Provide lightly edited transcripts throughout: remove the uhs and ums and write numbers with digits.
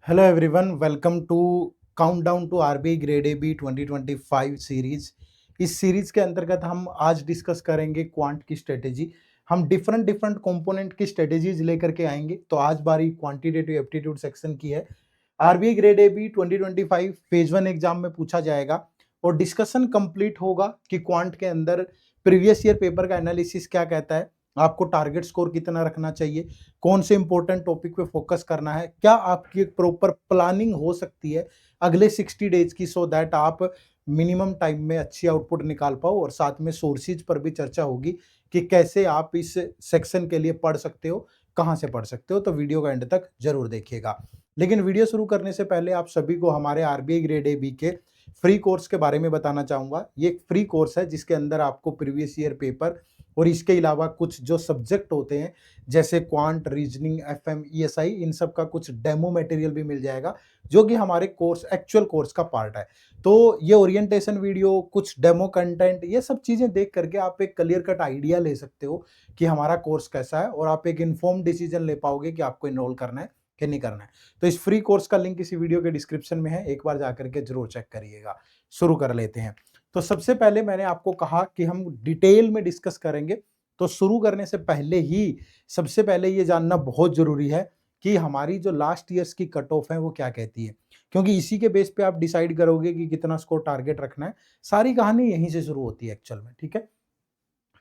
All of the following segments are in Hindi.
Hello everyone, welcome to countdown to RBI grade A B 2025 series. इस सीरीज के अंतर्गत हम आज डिस्कस करेंगे क्वांट की स्ट्रेटेजी। हम डिफरेंट डिफरेंट कंपोनेंट की स्ट्रेटेजीज लेकर के आएंगे। तो आज बारी क्वांटिटेटिव एप्टीट्यूड सेक्शन की है। RBI grade A B 2025 phase one exam में पूछा जाएगा और डिस्कशन कंप्लीट होगा कि क्वांट के अंदर प्रीवियस ईयर पेपर का एनालिसिस क्या कहता है, आपको टारगेट स्कोर कितना रखना चाहिए, कौन से इंपॉर्टेंट टॉपिक पे फोकस करना है, क्या आपकी एक प्रॉपर प्लानिंग हो सकती है अगले 60 डेज की, सो दैट आप मिनिमम टाइम में अच्छी आउटपुट निकाल पाओ। और साथ में सोर्सेज पर भी चर्चा होगी कि कैसे आप इस सेक्शन के लिए पढ़ सकते हो, कहाँ से पढ़ सकते हो। तो वीडियो का एंड तक जरूर देखिएगा। लेकिन वीडियो शुरू करने से पहले आप सभी को हमारे आरबीआई ग्रेड ए बी के फ्री कोर्स के बारे में बताना चाहूंगा। ये एक फ्री कोर्स है जिसके अंदर आपको प्रीवियस ईयर पेपर और इसके अलावा कुछ जो सब्जेक्ट होते हैं जैसे क्वांट, रीजनिंग, एफएम, ईएसआई, इन सब का कुछ डेमो मटेरियल भी मिल जाएगा जो कि हमारे कोर्स एक्चुअल कोर्स का पार्ट है। तो ये ओरिएंटेशन वीडियो, कुछ डेमो कंटेंट, ये सब चीजें देख करके आप एक क्लियर कट आइडिया ले सकते हो कि हमारा कोर्स कैसा है और आप एक इन्फॉर्म डिसीजन ले पाओगे कि आपको इनरोल करना है कि नहीं करना है। तो इस फ्री कोर्स का लिंक इसी वीडियो के डिस्क्रिप्शन में है, एक बार जाकर के जरूर चेक करिएगा। शुरू कर लेते हैं। तो सबसे पहले मैंने आपको कहा कि हम डिटेल में डिस्कस करेंगे। तो शुरू करने से पहले ही सबसे पहले ये जानना बहुत जरूरी है कि हमारी जो लास्ट ईयर्स की कट ऑफ है वो क्या कहती है, क्योंकि इसी के बेस पे आप डिसाइड करोगे कि कितना स्कोर टारगेट रखना है। सारी कहानी यहीं से शुरू होती है एक्चुअल में, ठीक है।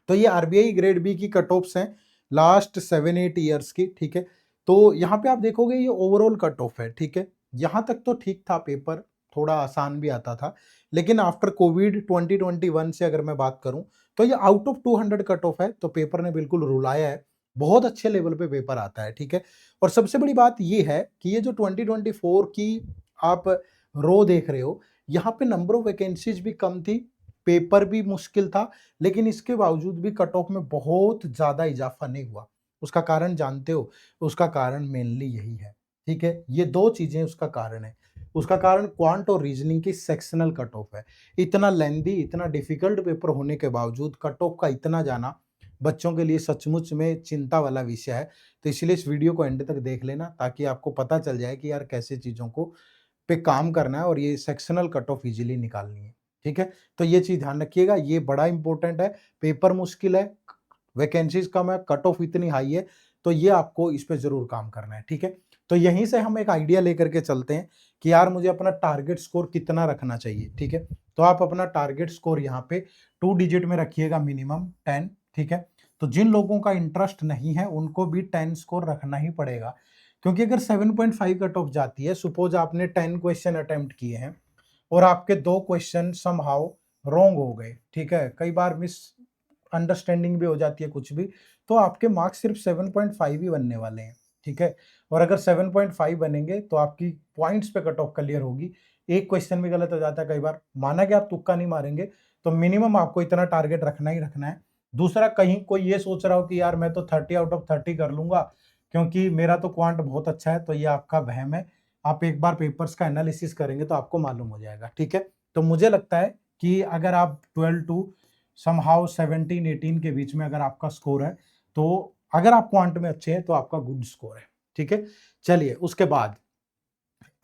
तो ये आरबीआई ग्रेड बी की कट ऑफ्स हैं लास्ट 7-8 ईयर्स की, ठीक है। तो यहाँ पे आप देखोगे ये ओवरऑल कट ऑफ है, ठीक है। यहाँ तक तो ठीक था, पेपर थोड़ा आसान भी आता था, लेकिन आफ्टर कोविड 2021 से अगर मैं बात करूं तो ये आउट ऑफ 200 कट ऑफ है। तो पेपर ने बिल्कुल रुलाया है, बहुत अच्छे लेवल पे पेपर आता है, ठीक है। और सबसे बड़ी बात ये है कि ये जो 2024 की आप रो देख रहे हो, यहाँ पे नंबर ऑफ वैकेंसीज भी कम थी, पेपर भी मुश्किल था, लेकिन इसके बावजूद भी कट ऑफ में बहुत ज्यादा इजाफा नहीं हुआ। उसका कारण जानते हो? उसका कारण मेनली यही है, ठीक है। ये दो चीजें उसका कारण है। उसका कारण क्वांट और रीजनिंग की सेक्शनल कट ऑफ है। इतना लेंदी, इतना डिफिकल्ट पेपर होने के बावजूद कट ऑफ का इतना जाना बच्चों के लिए सचमुच में चिंता वाला विषय है। तो इसलिए इस वीडियो को एंड तक देख लेना ताकि आपको पता चल जाए कि यार कैसे चीजों को पे काम करना है और ये सेक्शनल कट ऑफ इजीली निकालनी है, ठीक है। तो ये चीज ध्यान रखिएगा, ये बड़ा इंपॉर्टेंट है। पेपर मुश्किल है, वैकेंसीज कम है, कट ऑफ इतनी हाई है, तो ये आपको इस पे जरूर काम करना है, ठीक है। तो यहीं से हम एक आइडिया लेकर के चलते हैं कि यार मुझे अपना टारगेट स्कोर कितना रखना चाहिए, ठीक है। तो आप अपना टारगेट स्कोर यहाँ पे 2 डिजिट में रखिएगा, मिनिमम 10, ठीक है। तो जिन लोगों का इंटरेस्ट नहीं है उनको भी 10 स्कोर रखना ही पड़ेगा, क्योंकि अगर 7.5 कट ऑफ जाती है, सपोज आपने 10 क्वेश्चन अटेम्प्ट किए हैं और आपके 2 क्वेश्चन समहाउ रॉन्ग हो गए, ठीक है, कई बार मिस अंडरस्टैंडिंग भी हो जाती है कुछ भी, तो आपके मार्क्स सिर्फ 7.5 ही बनने वाले हैं, ठीक है। और अगर 7.5 बनेंगे तो आपकी पॉइंट्स पे कट ऑफ क्लियर होगी। एक क्वेश्चन भी गलत हो जाता है कई बार, माना कि आप तुक्का नहीं मारेंगे, तो मिनिमम आपको इतना टारगेट रखना ही रखना है। दूसरा, कहीं कोई ये सोच रहा हो कि यार मैं तो 30 आउट ऑफ 30 कर लूंगा क्योंकि मेरा तो क्वांट बहुत अच्छा है, तो ये आपका वहम है। आप एक बार पेपर्स का एनालिसिस करेंगे तो आपको मालूम हो जाएगा, ठीक है। तो मुझे लगता है कि अगर आप 12 टू समहाउ 17-18 के बीच में अगर आपका स्कोर है, तो अगर आप क्वांट में अच्छे हैं तो आपका गुड स्कोर है, ठीक है। चलिए उसके बाद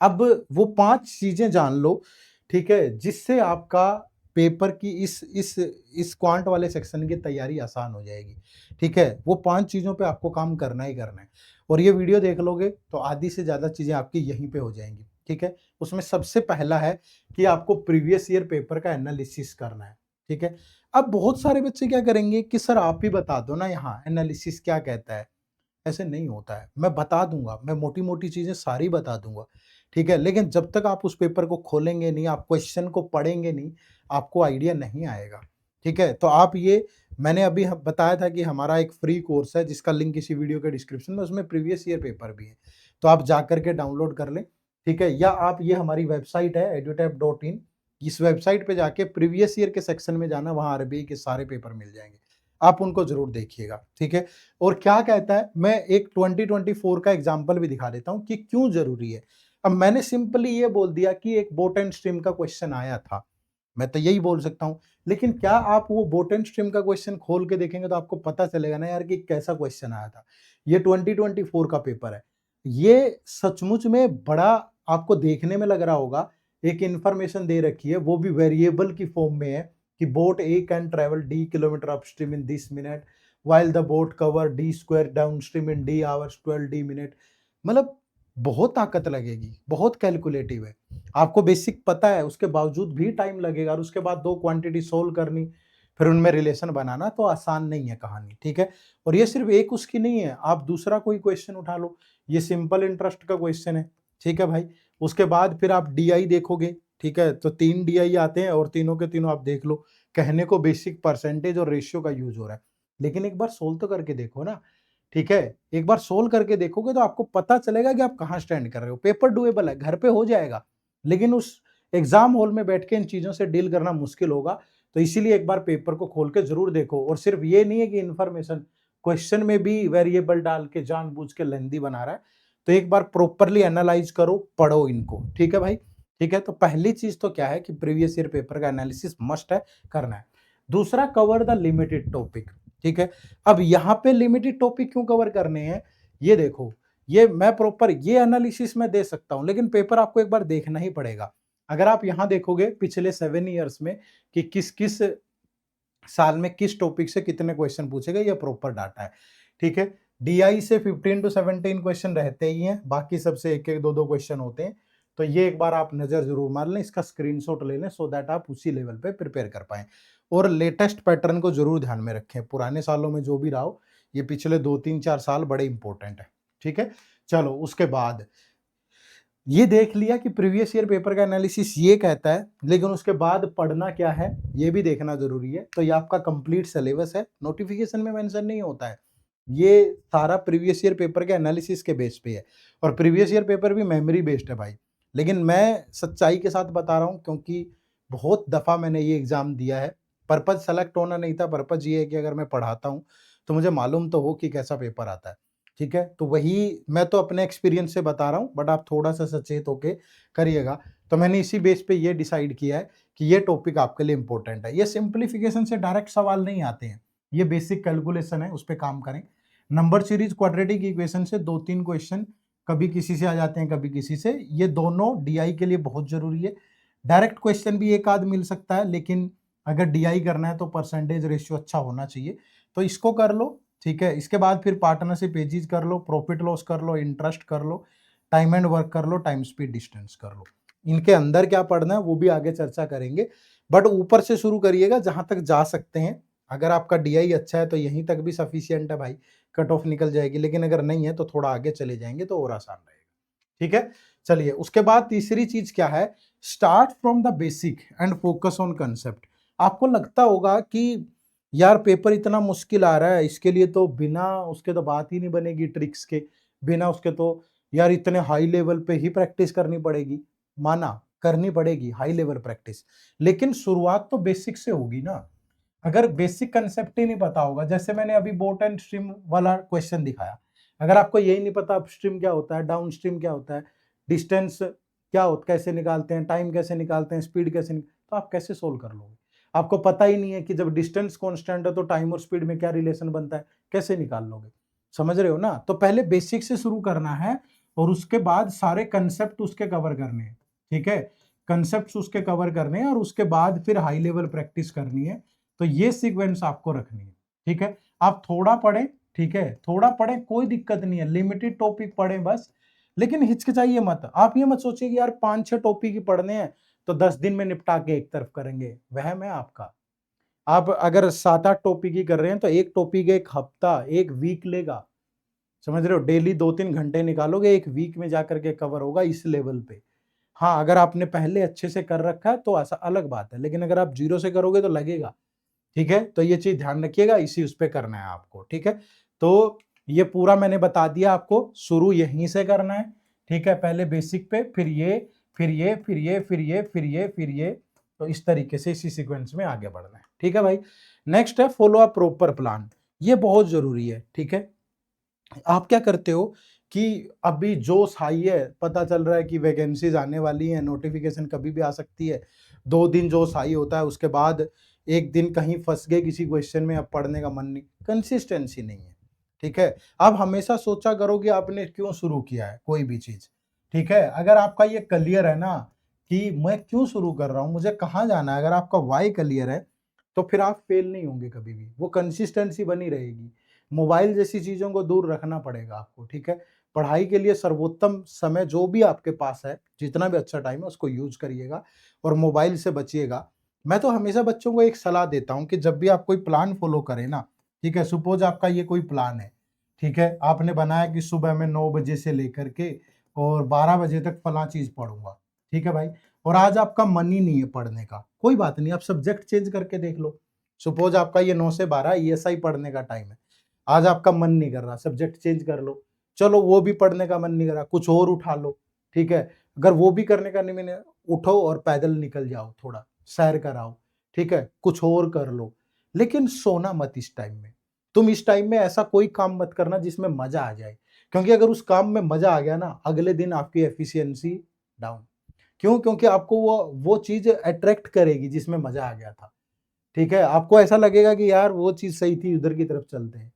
अब वो 5 चीजें जान लो, ठीक है, जिससे आपका पेपर की इस क्वांट वाले सेक्शन की तैयारी आसान हो जाएगी, ठीक है। वो 5 चीजों पे आपको काम करना ही करना है और ये वीडियो देख लोगे तो आधी से ज्यादा चीजें आपकी यहीं पे हो जाएंगी, ठीक है। उसमें सबसे पहला है कि आपको प्रीवियस ईयर पेपर का एनालिसिस करना है, ठीक है। अब बहुत सारे बच्चे क्या करेंगे कि सर आप ही बता दो ना यहाँ एनालिसिस क्या कहता है। ऐसे नहीं होता है, मैं बता दूंगा, मैं मोटी मोटी चीजें सारी बता दूंगा, ठीक है, लेकिन जब तक आप उस पेपर को खोलेंगे नहीं, आप क्वेश्चन को पढ़ेंगे नहीं, आपको आइडिया नहीं आएगा, ठीक है। तो आप ये, मैंने अभी बताया था कि हमारा एक फ्री कोर्स है जिसका लिंक इसी वीडियो के डिस्क्रिप्शन में, उसमें प्रीवियस ईयर पेपर भी है, तो आप जा करके डाउनलोड कर लें, ठीक है। या आप, ये हमारी वेबसाइट है edutap.in, इस वेबसाइट पे जाके प्रीवियस ईयर के सेक्शन में जाना, वहां आरबीआई के सारे पेपर मिल जाएंगे, आप उनको जरूर देखिएगा, ठीक है। और क्या कहता है, मैं एक 2024 का एग्जाम्पल भी दिखा देता हूं कि क्यों जरूरी है। अब मैंने सिंपली ये बोल दिया कि एक बोट एंड स्ट्रीम का क्वेश्चन आया था, मैं तो यही बोल सकता हूं, लेकिन क्या आप वो बोट एंड स्ट्रीम का क्वेश्चन खोल के देखेंगे तो आपको पता चलेगा ना यार कि कैसा क्वेश्चन आया था। ये 2024 का पेपर है, ये सचमुच में बड़ा आपको देखने में लग रहा होगा, एक इन्फॉर्मेशन दे रखी है, वो भी वेरिएबल की फॉर्म में है कि boat A can travel D kilometre upstream in this minute while the boat cover D square downstream in D hours 12 D minute. मतलब बहुत ताकत लगेगी, बहुत कैलकुलेटिव है। आपको बेसिक पता है, उसके बावजूद भी टाइम लगेगा और उसके बाद 2 क्वांटिटी सोल्व करनी, फिर उनमें रिलेशन बनाना तो आसान नहीं है कहानी, ठीक है? और ये सिर्फ एक उसकी नहीं है, आप दूसरा कोई क्वेश्चन उठा लो, ये सिंपल इंटरेस्ट का क्वेश्चन है, ठीक है भाई? उसके बाद फिर आप डीआई देखोगे, ठीक है? तो 3 डीआई आते हैं और तीनों के तीनों आप देख लो, कहने को बेसिक परसेंटेज और रेशियो का यूज़ हो रहा है। लेकिन एक बार सोल्व तो करके देखो ना, ठीक है? एक बार सोल्व करके देखोगे तो आपको पता चलेगा कि आप कहाँ स्टैंड कर रहे हो। पेपर डूएबल है, घर पे हो जाएगा, लेकिन उस एग्ज़ाम हॉल में बैठ के इन चीज़ों से डील करना मुश्किल होगा। तो इसीलिए एक बार पेपर को खोल के ज़रूर देखो और सिर्फ ये नहीं है कि इन्फॉर्मेशन, क्वेश्चन में भी वेरिएबल डाल के जानबूझ के लेंदी बना रहा है। तो एक बार प्रॉपरली एनालाइज़ करो, पढ़ो इनको, ठीक है भाई? ठीक है, तो पहली चीज़ तो क्या है कि प्रीवियस ईयर पेपर का एनालिसिस मस्ट है, करना है। दूसरा, कवर द लिमिटेड टॉपिक, ठीक है? अब यहाँ पे लिमिटेड टॉपिक क्यों कवर करने हैं? ये देखो, ये मैं प्रॉपर ये एनालिसिस मैं दे सकता हूँ, लेकिन पेपर आपको एक बार देखना ही पड़ेगा। अगर आप यहाँ देखोगे पिछले 7 ईयर्स में कि किस-किस साल में किस टॉपिक से कितने क्वेश्चन पूछे गए, ये प्रॉपर डाटा है, ठीक है? डीआई से 15 टू 17 क्वेश्चन रहते ही हैं, बाकी सबसे 1-1, 2-2 क्वेश्चन होते हैं। तो ये एक बार आप नज़र ज़रूर मार लें, इसका स्क्रीनशॉट ले लें सो दैट आप उसी लेवल पे प्रिपेयर कर पाएँ। और लेटेस्ट पैटर्न को ज़रूर ध्यान में रखें, पुराने सालों में जो भी रहा हो, ये पिछले 2, 3, 4 साल बड़े इंपॉर्टेंट हैं, ठीक है? चलो उसके बाद ये देख लिया कि प्रीवियस ईयर पेपर का एनालिसिस ये कहता है, लेकिन उसके बाद पढ़ना क्या है, ये भी देखना ज़रूरी है। तो ये आपका कंप्लीट सिलेबस है, नोटिफ़िकेशन में मेंशन नहीं होता है। ये सारा प्रीवियस ईयर पेपर के एनालिसिस के बेस पे है और प्रीवियस ईयर पेपर भी मेमोरी बेस्ड है भाई। लेकिन मैं सच्चाई के साथ बता रहा हूँ क्योंकि बहुत दफ़ा मैंने ये एग्ज़ाम दिया है। पर्पज़ सेलेक्ट होना नहीं था, पर्पज़ ये है कि अगर मैं पढ़ाता हूँ, तो मुझे मालूम तो हो कि कैसा पेपर आता है। ठीक है? तो वही मैं तो अपने एक्सपीरियंस से बता रहा हूँ, बट आप थोड़ा-सा सचेत होके करिएगा। तो मैंने इसी बेस पे ये डिसाइड किया है कि ये टॉपिक आपके लिए इम्पोर्टेंट है। ये सिम्प्लिफिकेशन से डायरेक्ट सवाल नहीं आते हैं। ये बेसिक कैलकुलेशन है, उस पे काम करें। नंबर सीरीज़ क्वाड्रेटिक इक्वेशन से 2-3 क्वेश्चन कभी किसी से आ जाते हैं, कभी किसी से। ये दोनों डीआई के लिए बहुत ज़रूरी है। डायरेक्ट क्वेश्चन भी एक आध मिल सकता है, लेकिन अगर डीआई करना है तो परसेंटेज रेशियो अच्छा होना चाहिए। तो इसको कर लो, ठीक है? इसके बाद फिर पार्टनरशिप एजीज कर लो, प्रॉफिट लॉस कर लो, इंटरेस्ट कर लो, टाइम एंड वर्क कर लो, टाइम स्पीड डिस्टेंस कर लो। इनके अंदर क्या पढ़ना है वो भी आगे चर्चा करेंगे, बट ऊपर से शुरू करिएगा जहाँ तक जा सकते हैं। अगर आपका डीआई अच्छा है तो यहीं तक भी सफिशिएंट है भाई, कट ऑफ निकल जाएगी, लेकिन अगर नहीं है तो थोड़ा आगे चले जाएंगे तो और आसान रहेगा, ठीक है? चलिए, उसके बाद तीसरी चीज क्या है, start from the basic and focus on concept. आपको लगता होगा कि यार पेपर इतना मुश्किल आ रहा है, इसके लिए तो बिना उसके तो बात ही नहीं बनेगी, ट्रिक्स के बिना उसके तो यार इतने हाई लेवल पे ही प्रैक्टिस करनी पड़ेगी। माना, करनी पड़ेगी हाई लेवल प्रैक्टिस, लेकिन शुरुआत तो बेसिक से होगी ना। अगर बेसिक कंसेप्ट ही नहीं पता होगा, जैसे मैंने अभी बोट एंड स्ट्रीम वाला क्वेश्चन दिखाया, अगर आपको यही नहीं पता अपस्ट्रीम क्या होता है, डाउन स्ट्रीम क्या होता है, डिस्टेंस क्या होता, कैसे निकालते हैं, टाइम कैसे निकालते हैं, स्पीड कैसे तो आप कैसे सोल्व कर लोगे? आपको पता ही नहीं है कि जब डिस्टेंस कांस्टेंट है तो टाइम और स्पीड में क्या रिलेशन बनता है, कैसे निकाल लोगे? समझ रहे हो ना? तो पहले बेसिक से शुरू करना है और उसके बाद सारे कंसेप्ट उसके कवर करने हैं, ठीक है? कंसेप्ट्स उसके कवर करने हैं और उसके बाद फिर हाई लेवल प्रैक्टिस करनी है। तो ये सीक्वेंस आपको रखनी है, ठीक है? आप थोड़ा पढ़ें, ठीक है? थोड़ा पढ़ें, कोई दिक्कत नहीं है, लिमिटेड टॉपिक पढ़ें बस, लेकिन हिचकिचाइए मत। आप ये मत सोचिए कि यार 5-6 टॉपिक ही पढ़ने हैं, तो 10 दिन में निपटा के एक तरफ करेंगे, वहम है आपका। आप अगर 7-8 टॉपिक ही कर रहे हैं, तो एक टॉपिक 1 हफ्ता, 1 वीक लेगा। समझ रहे हो? डेली 2-3 घंटे निकालोगे, 1 वीक में जाकर के कवर होगा इस लेवल पे। हाँ, अगर आपने पहले अच्छे से कर रखा है, तो ऐसा अलग बात है, लेकिन अगर आप ज़ीरो से करोगे तो लगेगा। ठीक है? तो ये चीज़ ध्यान रखिएगा, इसी उस पे करना है आपको, ठीक है? तो ये पूरा मैंने बता दिया आपको, शुरू यहीं से करना है, ठीक है? पहले बेसिक पे, फिर ये, फिर ये, फिर ये, फिर ये, फिर ये, फिर ये, तो इस तरीके से इसी सीक्वेंस में आगे बढ़ना है, ठीक है भाई? नेक्स्ट है फॉलो अ प्रॉपर प्लान, ये बहुत ज़रूरी है, ठीक है? आप क्या करते हो कि अभी जोश हाई है, पता चल रहा है कि वैकेंसीज आने वाली हैं, नोटिफिकेशन कभी भी आ सकती है, 2 दिन जोश हाई होता है, उसके बाद एक दिन कहीं फंस गए किसी क्वेश्चन में, अब पढ़ने का मन नहीं, कंसिस्टेंसी नहीं है। ठीक है? आप हमेशा सोचा करो कि आपने क्यों शुरू किया है कोई भी चीज़, ठीक है? अगर आपका ये क्लियर है ना कि मैं क्यों शुरू कर रहा हूँ, मुझे कहाँ जाना है, अगर आपका व्हाय क्लियर है, तो फिर आप फेल नहीं होंगे कभी भी, वो कंसिस्टेंसी बनी रहेगी। मोबाइल जैसी चीज़ों को दूर रखना पड़ेगा आपको, ठीक है? पढ़ाई के लिए सर्वोत्तम समय जो भी आपके पास है, जितना भी अच्छा टाइम है उसको यूज़ करिएगा और मोबाइल से बचिएगा। मैं तो हमेशा बच्चों को एक सलाह देता हूँ कि जब भी आप कोई प्लान फ़ॉलो करें ना, ठीक है? सपोज़ आपका ये कोई प्लान है, ठीक है? आपने बनाया कि सुबह में 9 बजे से लेकर के और 12 बजे तक फलाँ चीज़ पढ़ूँगा, ठीक है भाई? और आज आपका मन ही नहीं है पढ़ने का, कोई बात नहीं, आप सब्जेक्ट चेंज करके देख लो। सपोज़ आपका ये 9 से 12 ईएसआई पढ़ने का टाइम है। आज आपका मन नहीं कर रहा, सब्जेक्ट चेंज कर लो। चलो वो भी पढ़ने का मन नहीं कर रहा, कुछ और उठा लो, ठीक है? अगर वो भी करने का नहीं मन है, उठो और पैदल निकल जाओ थोड़ा, सैर कराओ, ठीक है? कुछ और कर लो, लेकिन सोना मत इस टाइम में। तुम इस टाइम में ऐसा कोई काम मत करना जिसमें मज़ा आ जाए, क्योंकि अगर उस काम में मज़ा आ गया ना, अगले दिन आपकी एफिशिएंसी डाउन। क्यों? क्योंकि आपको वो चीज़ अट्रैक्ट करेगी जिसमें मज़ा आ गया था, ठीक है? आपको ऐसा लगेगा कि यार वो चीज़ सही थी, उधर की तरफ चलते हैं।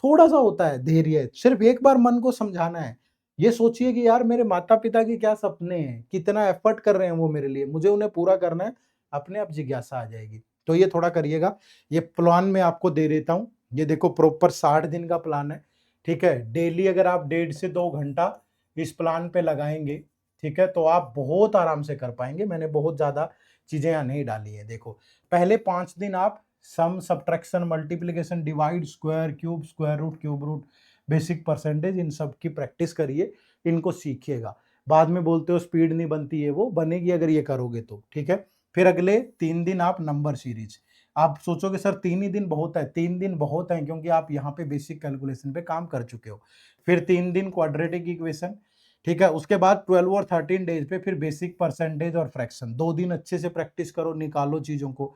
थोड़ा-सा होता है धैर्य, सिर्फ़ एक बार मन को समझाना है। ये सोचिए कि यार मेरे माता-पिता के क्या सपने हैं, कितना एफ़र्ट कर रहे हैं वो मेरे लिए, मुझे उन्हें पूरा करना है, अपने आप जिज्ञासा आ जाएगी। तो ये थोड़ा करिएगा, ये प्लान मैं आपको दे देता हूँ। ये देखो प्रॉपर 60 दिन का प्लान है, ठीक है? डेली अगर आप 1.5 से 2 घंटा इस प्लान पे लगाएँगे, ठीक है? तो आप बहुत आराम से कर पाएँगे। मैंने बहुत ज़्यादा चीज़ें यहाँ नहीं डाली हैं, देखो। पहले 5 दिन आप sum, subtraction, multiplication, divide, square, cube, square root, cube root, basic percentage, इन सब की प्रैक्टिस करिए, इनको सीखिएगा। बाद में बोलते हो स्पीड नहीं बनती है, वो बनेगी अगर ये करोगे तो, ठीक है? फिर अगले 3 दिन आप नंबर सीरीज। आप सोचोगे सर 3 ही दिन बहुत है, 3 दिन बहुत है क्योंकि आप यहाँ पे बेसिक कैलकुलेशन पे काम कर चुके हो। फिर 3 दिन क्वाड्रेटिक इक्वेशन, ठीक है? उसके बाद 12 और 13 डेज पे फिर बेसिक परसेंटेज और फ्रैक्शन। 2 दिन अच्छे से प्रैक्टिस करो, निकालो चीज़ों को।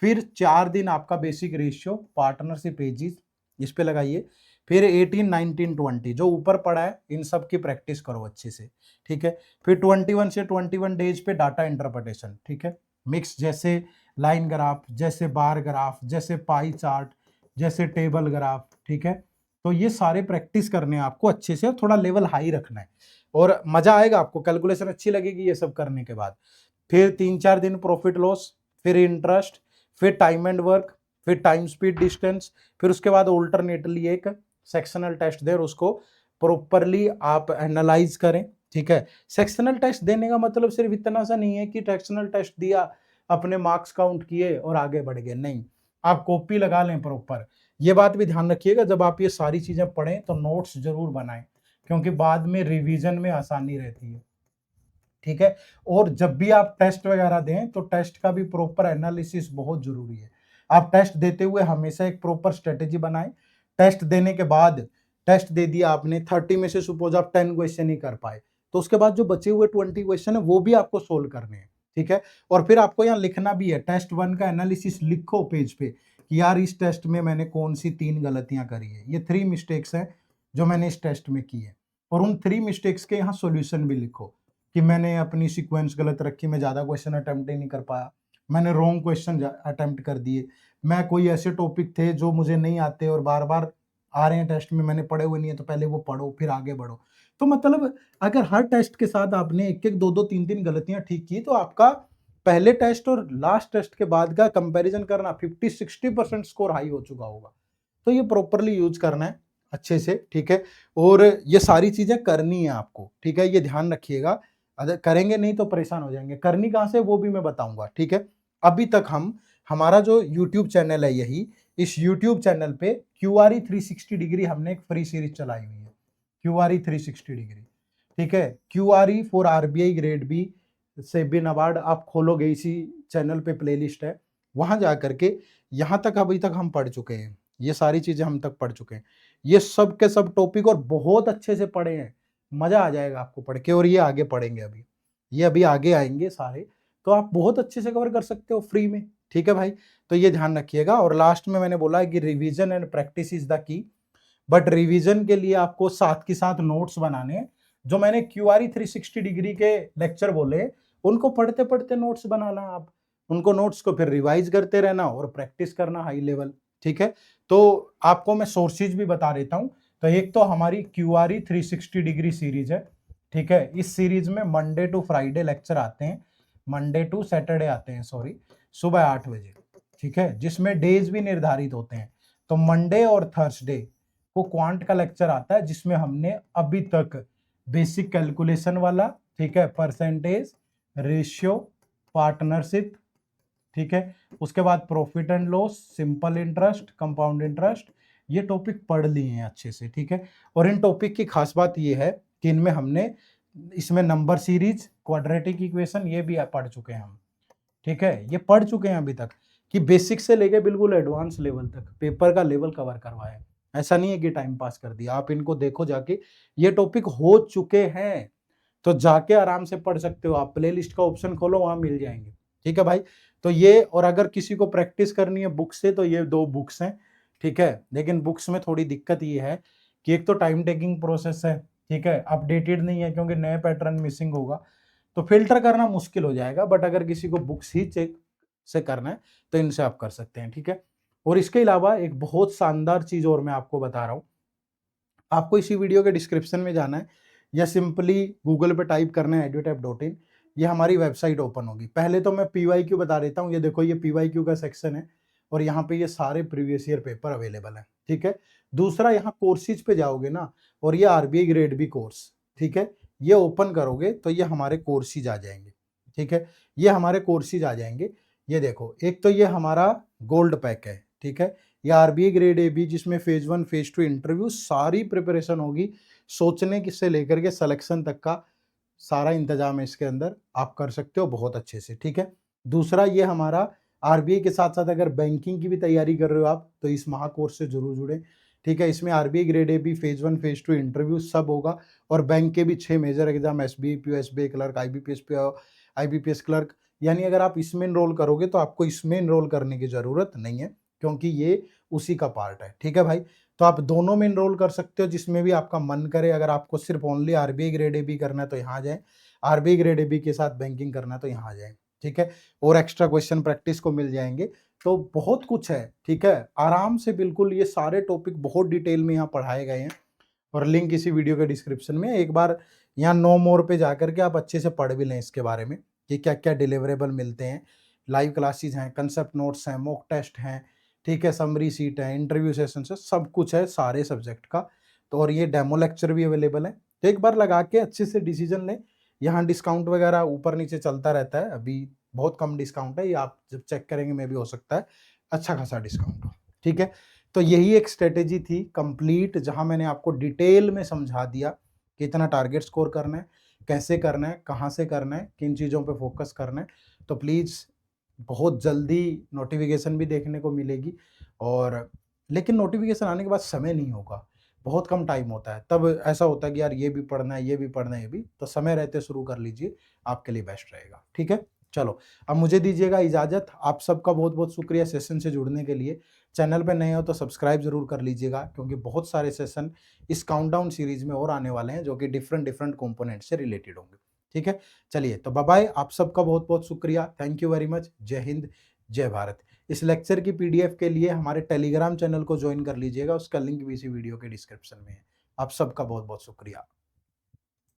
फिर 4 दिन आपका बेसिक रेशियो, पार्टनरशिप एजीज, इस पे लगाइए। फिर 18, 19, 20 जो ऊपर पड़ा है, इन सब की प्रैक्टिस करो अच्छे से, ठीक है? फिर 21 से 21 डेज पे डाटा इंटरप्रिटेशन, ठीक है? मिक्स, जैसे लाइन ग्राफ, जैसे बार ग्राफ, जैसे पाई चार्ट, जैसे टेबल ग्राफ, ठीक है? तो ये सारे प्रैक्टिस करने हैं आपको अच्छे से, और थोड़ा लेवल हाई रखना है और मजा आएगा आपको, कैलकुलेशन अच्छी लगेगी ये सब करने के बाद। फिर 3-4 दिन प्रॉफिट लॉस, फिर इंटरेस्ट, फिर टाइम एंड वर्क, फिर टाइम स्पीड डिस्टेंस, फिर उसके बाद ऑल्टरनेटली एक सेक्शनल टेस्ट दे और उसको प्रॉपरली आप एनालाइज करें, ठीक है? सेक्शनल टेस्ट देने का मतलब सिर्फ इतना सा नहीं है कि सेक्शनल टेस्ट दिया, अपने मार्क्स काउंट किए और आगे बढ़ गए, नहीं। आप कॉपी लगा लें प्रॉपर। ये बात भी ध्यान रखिएगा, जब आप ये सारी चीजें पढ़ें तो नोट्स जरूर बनाएं, क्योंकि बाद में रिवीजन में आसानी रहती है, ठीक है? और जब भी आप टेस्ट वगैरह दें तो टेस्ट का भी प्रॉपर एनालिसिस बहुत जरूरी है। आप टेस्ट देते हुए हमेशा एक प्रॉपर स्ट्रेटेजी बनाएं। टेस्ट देने के बाद, टेस्ट दे दिया आपने, 30 में से सपोज आप 10 क्वेश्चन ही कर पाए, तो उसके बाद जो बचे हुए 20 क्वेश्चन है वो भी आपको सोल्व करने हैं, ठीक है? और फिर आपको यहाँ लिखना भी है, टेस्ट 1 का एनालिसिस लिखो पेज पे कि यार इस टेस्ट में मैंने कौन सी 3 गलतियां करी है, ये 3 मिस्टेक्स हैं जो मैंने इस टेस्ट में की है, और उन 3 मिस्टेक्स के यहाँ सॉल्यूशन भी लिखो कि मैंने अपनी सीक्वेंस गलत रखी, मैं ज़्यादा क्वेश्चन अटेम्प्ट ही नहीं कर पाया, मैंने रॉन्ग क्वेश्चन अटेम्प्ट कर दिए, मैं कोई ऐसे टॉपिक थे जो मुझे नहीं आते और बार बार आ रहे हैं टेस्ट में, मैंने पढ़े हुए नहीं है, तो पहले वो पढ़ो फिर आगे बढ़ो। तो मतलब अगर हर टेस्ट के साथ आपने एक एक दो दो तीन तीन गलतियां ठीक की, तो आपका पहले टेस्ट और लास्ट टेस्ट के बाद का कंपैरिजन करना 50-60% स्कोर हाई हो चुका होगा। तो ये प्रॉपरली यूज करना है अच्छे से, ठीक है? और ये सारी चीजें करनी है आपको, ठीक है? ये ध्यान रखिएगा, अगर करेंगे नहीं तो परेशान हो जाएंगे। करनी कहाँ से वो भी मैं बताऊंगा, ठीक है? अभी तक हम, हमारा जो यूट्यूब चैनल है यही, इस यूट्यूब चैनल पे क्यूआरई 360 डिग्री हमने एक फ्री सीरीज चलाई हुई है, क्यूआरई 360 डिग्री, ठीक है? क्यूआरई फॉर आरबीआई ग्रेड बी से बिन अवार्ड, आप खोलोगे इसी चैनल पे प्लेलिस्ट है, वहां जा करके यहाँ तक अभी तक हम पढ़ चुके हैं, ये सारी चीजें हम तक पढ़ चुके हैं, ये सब के सब टॉपिक और बहुत अच्छे से पढ़े हैं, मजा आ जाएगा आपको पढ़ के, और ये आगे पढ़ेंगे अभी, ये अभी आगे आएंगे सारे, तो आप बहुत अच्छे से कवर कर सकते हो फ्री में, ठीक है भाई? तो ये ध्यान रखिएगा। और लास्ट में मैंने बोला है कि revision and practice is the key, but revision के लिए आपको साथ के साथ नोट्स बनाने हैं। जो मैंने क्यूआरई 360 डिग्री के लेक्चर बोले, उनको पढ़ते पढ़ते नोट्स बनाना आप, उनको नोट्स को फिर रिवाइज करते रहना और प्रैक्टिस करना हाई लेवल, ठीक है? तो आपको मैं सोर्सेज भी बता देता हूँ, तो एक तो हमारी क्यूआरई 360 डिग्री सीरीज है, ठीक है। इस सीरीज में मंडे टू फ्राइडे लेक्चर आते हैं, मंडे टू सैटरडे आते हैं, सॉरी, सुबह 8 बजे, ठीक है, जिसमें डेज भी निर्धारित होते हैं। तो मंडे और थर्सडे को क्वांट का लेक्चर आता है, जिसमें हमने अभी तक बेसिक कैलकुलेशन वाला, ठीक है, परसेंटेज, रेशियो, पार्टनरशिप, ठीक है, उसके बाद profit and loss, simple interest, compound interest, ये टॉपिक पढ़ लिए हैं अच्छे से, ठीक है। और इन टॉपिक की खास बात ये है कि इनमें हमने इसमें नंबर सीरीज, क्वाड्रेटिक इक्वेशन, ये भी पढ़ चुके हैं हम, ठीक है, ये पढ़ चुके हैं अभी तक, कि बेसिक से लेके बिल्कुल एडवांस लेवल तक पेपर का लेवल कवर करवाया है। ऐसा नहीं है कि टाइम पास कर दिया, आप इनको देखो जाके, ये टॉपिक हो चुके हैं, तो जाके आराम से पढ़ सकते हो आप, प्ले लिस्ट का ऑप्शन खोलो, वहां मिल जाएंगे, ठीक है भाई। तो ये, और अगर किसी को प्रैक्टिस करनी है बुक से, तो ये 2 बुक्स हैं, ठीक है। लेकिन बुक्स में थोड़ी दिक्कत ये है कि एक तो टाइम टेकिंग प्रोसेस है, ठीक है, अपडेटेड नहीं है क्योंकि नए पैटर्न मिसिंग होगा, तो फिल्टर करना मुश्किल हो जाएगा। बट अगर किसी को बुक्स ही चेक से करना है तो इनसे आप कर सकते हैं, ठीक है। और इसके अलावा एक बहुत शानदार चीज और मैं आपको बता रहा हूं, आपको इसी वीडियो के डिस्क्रिप्शन में जाना है या सिंपली गूगल पे टाइप करना है edutap.in, ये हमारी वेबसाइट ओपन होगी। पहले तो मैं PYQ बता देता हूँ, ये देखो, ये PYQ का सेक्शन है और यहाँ पे ये सारे प्रीवियस ईयर पेपर अवेलेबल है, ठीक है। दूसरा, यहाँ कोर्सेज पे जाओगे ना, और ये RBI ग्रेड बी कोर्स, ठीक है, ये ओपन करोगे तो ये हमारे कोर्सेज आ जाएंगे, ठीक है, ये हमारे कोर्सेज आ जाएंगे। ये देखो, एक तो ये हमारा गोल्ड पैक है, ठीक है, ये RBI ग्रेड AB, जिसमें फेज 1 फेज 2 इंटरव्यू सारी प्रिपरेशन होगी, सोचने से लेकर के सिलेक्शन तक का सारा इंतजाम है इसके अंदर, आप कर सकते हो बहुत अच्छे से, ठीक है। दूसरा, ये हमारा RBI के साथ साथ अगर बैंकिंग की भी तैयारी कर रहे हो आप, तो इस महाकोर्स से जरूर जुड़े, ठीक है। इसमें RBI grade AB phase 1 phase 2 interview सब होगा, और बैंक के भी 6 major exam, SBI PO, SBI clerk, IBPS PO, IBPS clerk, यानी अगर आप इसमें इनरोल करोगे तो आपको इसमें इनरोल करने की जरूरत नहीं है, क्योंकि ये उसी का पार्ट है, ठीक है भाई। तो आप दोनों में इनरोल कर सकते हो, जिसमें भी आपका मन करे। अगर आपको सिर्फ ओनली RBI ग्रेड AB करना है तो यहाँ जाए, RBI ग्रेड AB के साथ बैंकिंग करना है तो यहाँ जाए, ठीक है। और एक्स्ट्रा क्वेश्चन प्रैक्टिस को मिल जाएंगे, तो बहुत कुछ है, ठीक है। आराम से बिल्कुल ये सारे टॉपिक बहुत डिटेल में यहाँ पढ़ाए गए हैं, और लिंक इसी वीडियो के डिस्क्रिप्शन में। एक बार यहाँ नो मोर पे जाकर के आप अच्छे से पढ़ भी लें इसके बारे में कि क्या क्या डिलीवरेबल मिलते हैं, लाइव क्लासेस हैं, कंसेप्ट नोट्स हैं, मॉक टेस्ट हैं, ठीक है, समरी सीट है, इंटरव्यू सेशन है, सब कुछ है सारे सब्जेक्ट का। तो और ये डेमो लेक्चर भी अवेलेबल है, तो एक बार लगा के अच्छे से डिसीजन लें। यहाँ डिस्काउंट वगैरह ऊपर नीचे चलता रहता है, अभी बहुत कम डिस्काउंट है, ये आप जब चेक करेंगे में भी हो सकता है अच्छा खासा डिस्काउंट हो, ठीक है। तो यही एक स्ट्रेटेजी थी कंप्लीट, जहां मैंने आपको डिटेल में समझा दिया कि इतना टारगेट स्कोर करना है, कैसे करना है, कहाँ से करना है, किन चीज़ों पे फोकस करना है। तो प्लीज़, बहुत जल्दी नोटिफिकेशन भी देखने को मिलेगी, और लेकिन नोटिफिकेशन आने के बाद समय नहीं होगा, बहुत कम टाइम होता है, तब ऐसा होता है कि यार ये भी पढ़ना है, ये भी पढ़ना है, ये भी, तो समय रहते शुरू कर लीजिए, आपके लिए बेस्ट रहेगा, ठीक है। चलो, अब मुझे दीजिएगा इजाज़त। आप सबका बहुत बहुत शुक्रिया सेशन से जुड़ने के लिए। चैनल पे नए हो तो सब्सक्राइब जरूर कर लीजिएगा, क्योंकि बहुत सारे सेशन इस काउंटडाउन सीरीज में और आने वाले हैं, जो कि डिफरेंट डिफरेंट कंपोनेंट से रिलेटेड होंगे, ठीक है। चलिए, तो बाय बाय, आप सबका बहुत बहुत शुक्रिया, थैंक यू वेरी मच, जय हिंद, जय भारत। इस लेक्चर की PDF के लिए हमारे टेलीग्राम चैनल को ज्वाइन कर लीजिएगा, उसका लिंक भी इसी वीडियो के डिस्क्रिप्शन में है। आप सबका बहुत बहुत शुक्रिया।